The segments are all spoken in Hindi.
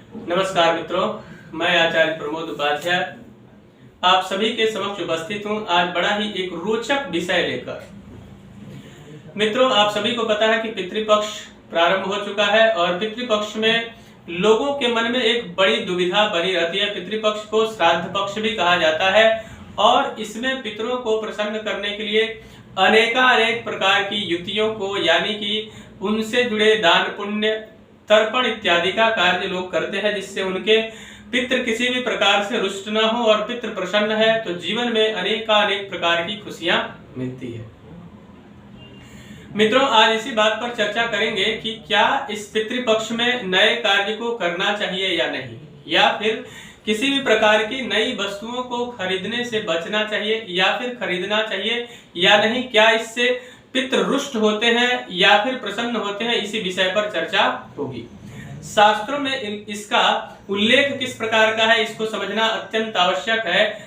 नमस्कार मित्रों, मैं आचार्य प्रमोद उपाध्याय आप सभी के समक्ष उपस्थित हूं आज बड़ा ही एक रोचक विषय लेकर। मित्रों, आप सभी को पता है कि पितृपक्ष प्रारंभ हो चुका है और पितृपक्ष में लोगों के मन में एक बड़ी दुविधा बनी रहती है। पितृपक्ष को श्राद्ध पक्ष भी कहा जाता है और इसमें पितरों को प्रसन्न करने के लिए अनेक प्रकार की युक्तियों को यानी कि उनसे जुड़े दान पुण्य तर्पण इत्यादि का कार्य लोग करते हैं, जिससे उनके पितृ किसी भी प्रकार से रुष्ट न हो और पितृ प्रसन्न है तो जीवन में अनेक प्रकार की खुशियां मिलती है। मित्रों, आज इसी बात पर चर्चा करेंगे कि क्या इस पितृपक्ष में नए कार्य को करना चाहिए या नहीं, या फिर किसी भी प्रकार की नई वस्तुओं को खरीदने से बचना चाहिए या फिर खरीदना चाहिए या नहीं, क्या इससे पितृ रुष्ट होते हैं या फिर प्रसन्न होते हैं, इसी विषय पर चर्चा होगी। शास्त्रों में इसका उल्लेख किस प्रकार का है, इसको समझना अत्यंत आवश्यक है।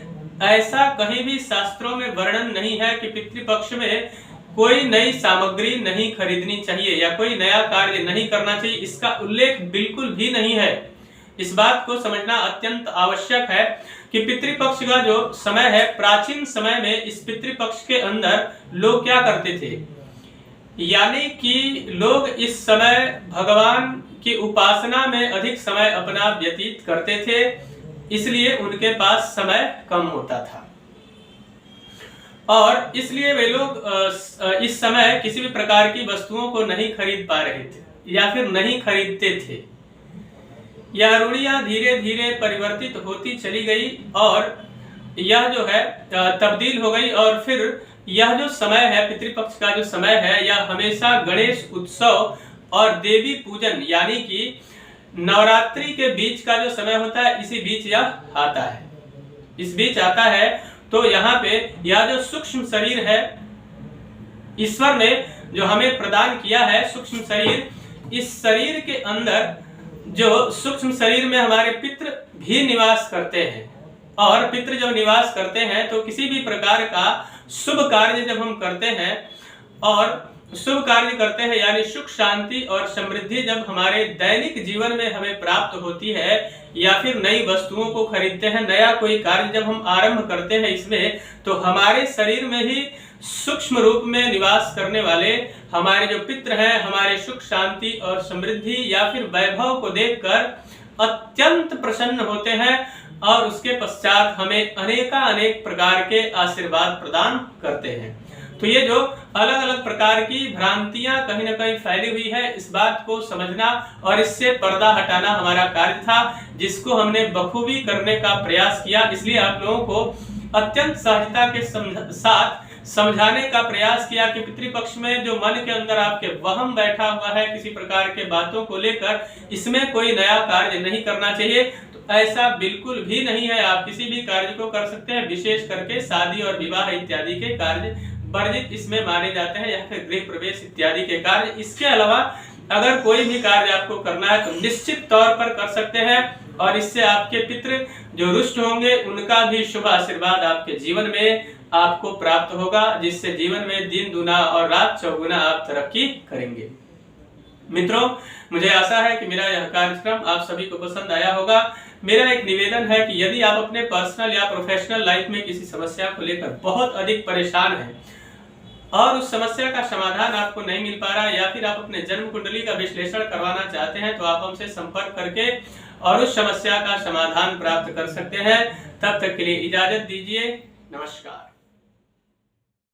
ऐसा कहीं भी शास्त्रों में वर्णन नहीं है कि पितृपक्ष में कोई नई सामग्री नहीं खरीदनी चाहिए या कोई नया कार्य नहीं करना चाहिए, इसका उल्लेख बिल्कुल भी नहीं है। इस बात को समझना अत्यंत आवश्यक है कि पितृपक्ष का जो समय है, प्राचीन समय में इस पितृपक्ष के अंदर लोग क्या करते थे, यानी कि लोग इस समय भगवान की उपासना में अधिक समय अपना व्यतीत करते थे, इसलिए उनके पास समय कम होता था और इसलिए वे लोग इस समय किसी भी प्रकार की वस्तुओं को नहीं खरीद पा रहे थे या फिर नहीं खरीदते थे। यह रूढ़ियां धीरे धीरे परिवर्तित होती चली गई और यह जो है तब्दील हो गई और फिर यह जो समय है, पितृपक्ष का जो समय है, यह हमेशा गणेश उत्सव और देवी पूजन यानी कि नवरात्रि के बीच का जो समय होता है, इसी बीच यह आता है। इस बीच आता है तो यहाँ पे यह जो सूक्ष्म शरीर है, ईश्वर ने जो हमें प्रदान किया है सूक्ष्म शरीर, इस शरीर के अंदर जो सूक्ष्म शरीर में हमारे पितृ भी निवास करते हैं और पितृ जब निवास करते हैं तो किसी भी प्रकार का शुभ कार्य जब हम करते हैं और शुभ कार्य करते हैं यानी सुख शांति और समृद्धि जब हमारे दैनिक जीवन में हमें प्राप्त होती है या फिर नई वस्तुओं को खरीदते हैं, नया कोई कार्य जब हम आरंभ करते हैं इसमें, तो हमारे शरीर में ही सूक्ष्म रूप में निवास करने वाले हमारे जो पितृ हैं, हमारे सुख शांति और समृद्धि या फिर वैभव को देखकर अत्यंत प्रसन्न होते हैं और उसके पश्चात हमें अनेक प्रकार के आशीर्वाद प्रदान करते हैं। तो ये जो अलग अलग प्रकार की भ्रांतियां कहीं ना कहीं फैली हुई है, इस बात को समझना और इससे पर्दा हटाना हमारा कार्य था, जिसको हमने बखूबी करने का प्रयास किया। इसलिए आप लोगों को अत्यंत सहजता के साथ समझाने का प्रयास किया कि पितृपक्ष में जो मन के अंदर आपके वहम बैठा हुआ है किसी प्रकार के बातों को लेकर, इसमें कोई नया कार्य नहीं करना चाहिए। तो ऐसा बिल्कुल भी नहीं है, आप किसी भी कार्य को कर सकते हैं, विशेष करके शादी और विवाह इत्यादि के कार्य वर्जित इसमें माने जाते हैं या फिर गृह प्रवेश इत्यादि के कार्य। इसके अलावा अगर कोई भी कार्य आपको करना है तो निश्चित तौर पर कर सकते हैं और इससे आपके पितृ जो रुष्ट होंगे उनका भी शुभ आशीर्वाद आपके जीवन में आपको प्राप्त होगा, जिससे जीवन में दिन दुना और रात चौगुना आप तरक्की करेंगे। मित्रों, मुझे आशा है कि मेरा यह कार्यक्रम आप सभी को पसंद आया होगा। मेरा एक निवेदन है कि यदि आप अपने पर्सनल या प्रोफेशनल लाइफ में किसी समस्या को लेकर बहुत अधिक परेशान हैं और उस समस्या का समाधान आपको नहीं मिल पा रहा है या फिर आप अपने जन्म कुंडली का विश्लेषण करवाना चाहते हैं, तो आप हमसे संपर्क करके और उस समस्या का समाधान प्राप्त कर सकते हैं। तब तक के लिए इजाजत दीजिए। नमस्कार।